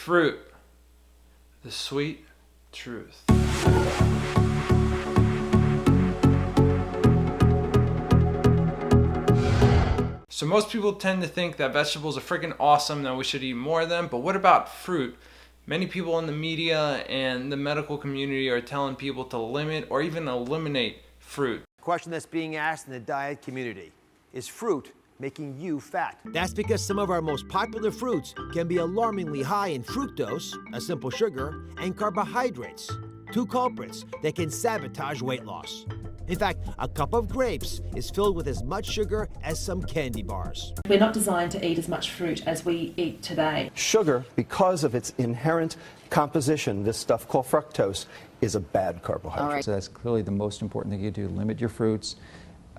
fruit. The sweet truth. So most people tend to think that vegetables are freaking awesome, that we should eat more of them, but what about fruit? Many people in the media and the medical community are telling people to limit or even eliminate fruit. The question that's being asked in the diet community: is fruit making you fat? That's because some of our most popular fruits can be alarmingly high in fructose, a simple sugar, and carbohydrates, two culprits that can sabotage weight loss. In fact, a cup of grapes is filled with as much sugar as some candy bars. We're not designed to eat as much fruit as we eat today. Sugar, because of its inherent composition, this stuff called fructose, is a bad carbohydrate. All right. So that's clearly the most important thing you do. Limit your fruits,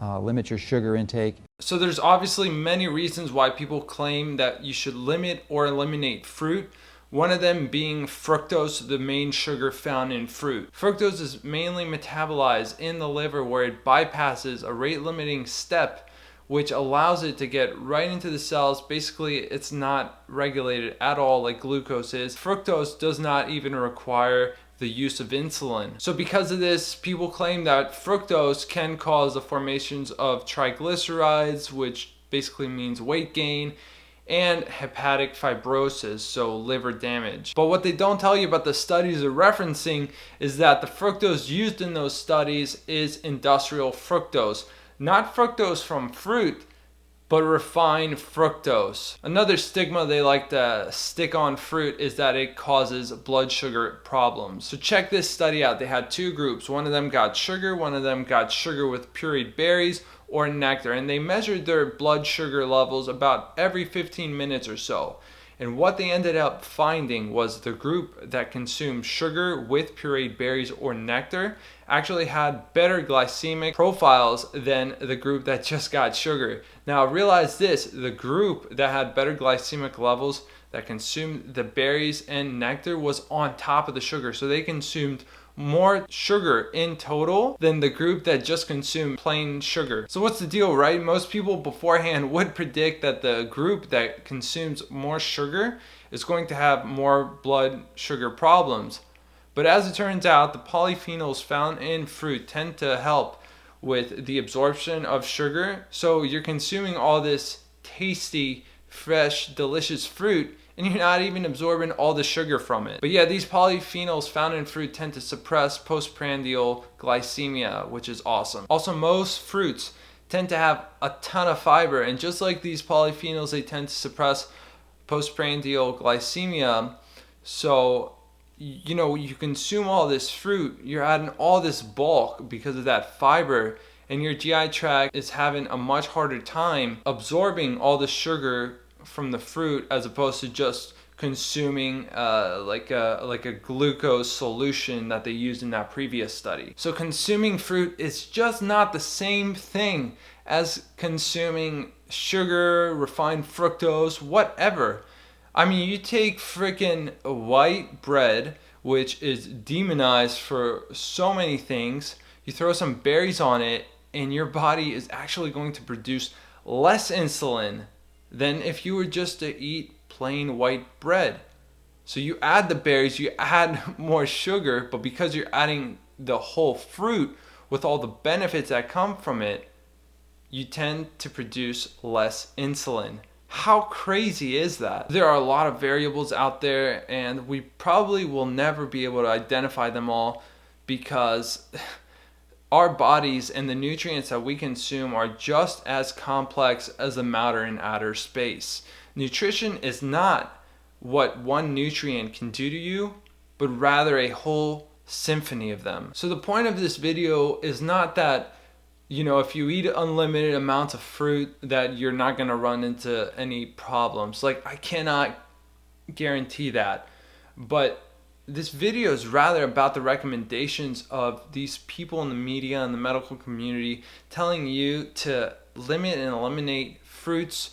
limit your sugar intake. So there's obviously many reasons why people claim that you should limit or eliminate fruit. One of them being fructose, the main sugar found in fruit. Fructose is mainly metabolized in the liver, where it bypasses a rate-limiting step which allows it to get right into the cells. Basically, it's not regulated at all like glucose is. Fructose does not even require the use of insulin. So because of this, people claim that fructose can cause the formations of triglycerides, which basically means weight gain, and hepatic fibrosis, so liver damage. But what they don't tell you about the studies they're referencing is that the fructose used in those studies is industrial fructose, not fructose from fruit, but refined fructose. Another stigma they like to stick on fruit is that it causes blood sugar problems. So check this study out. They had two groups. One of them got sugar, one of them got sugar with pureed berries or nectar, and they measured their blood sugar levels about every 15 minutes or so. And what they ended up finding was the group that consumed sugar with pureed berries or nectar actually had better glycemic profiles than the group that just got sugar. Now realize this, the group that had better glycemic levels that consumed the berries and nectar was on top of the sugar. So they consumed more sugar in total than the group that just consumed plain sugar. So what's the deal, right? Most people beforehand would predict that the group that consumes more sugar is going to have more blood sugar problems. But as it turns out, the polyphenols found in fruit tend to help with the absorption of sugar. So you're consuming all this tasty, fresh, delicious fruit, and you're not even absorbing all the sugar from it. But yeah, these polyphenols found in fruit tend to suppress postprandial glycemia, which is awesome. Also, most fruits tend to have a ton of fiber, and just like these polyphenols, they tend to suppress postprandial glycemia. So, you know, you consume all this fruit, you're adding all this bulk because of that fiber, and your GI tract is having a much harder time absorbing all the sugar from the fruit, as opposed to just consuming like a glucose solution that they used in that previous study. So consuming fruit is just not the same thing as consuming sugar, refined fructose, whatever. I mean, you take freaking white bread, which is demonized for so many things, you throw some berries on it, and your body is actually going to produce less insulin than if you were just to eat plain white bread. So you add the berries, you add more sugar, but because you're adding the whole fruit with all the benefits that come from it, you tend to produce less insulin. How crazy is that? There are a lot of variables out there, and we probably will never be able to identify them all, because our bodies and the nutrients that we consume are just as complex as the matter in outer space. Nutrition is not what one nutrient can do to you, but rather a whole symphony of them. So the point of this video is not that, you know, if you eat unlimited amounts of fruit that you're not going to run into any problems. Like, I cannot guarantee that. But this video is rather about the recommendations of these people in the media and the medical community telling you to limit and eliminate fruits,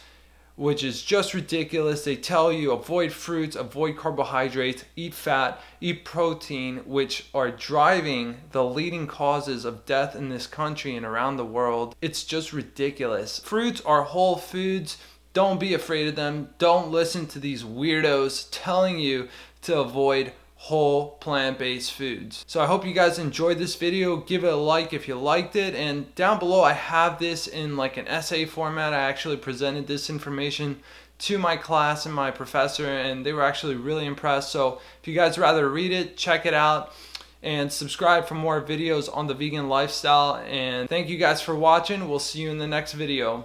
which is just ridiculous. They tell you avoid fruits, avoid carbohydrates, eat fat, eat protein, which are driving the leading causes of death in this country and around the world. It's just ridiculous. Fruits are whole foods. Don't be afraid of them. Don't listen to these weirdos telling you to avoid whole plant-based foods. So I hope you guys enjoyed this video. Give it a like if you liked it, and down below I have this in like an essay format. I actually presented this information to my class and my professor, and they were actually really impressed. So if you guys rather read it, check it out and subscribe for more videos on the vegan lifestyle. And thank you guys for watching. We'll see you in the next video.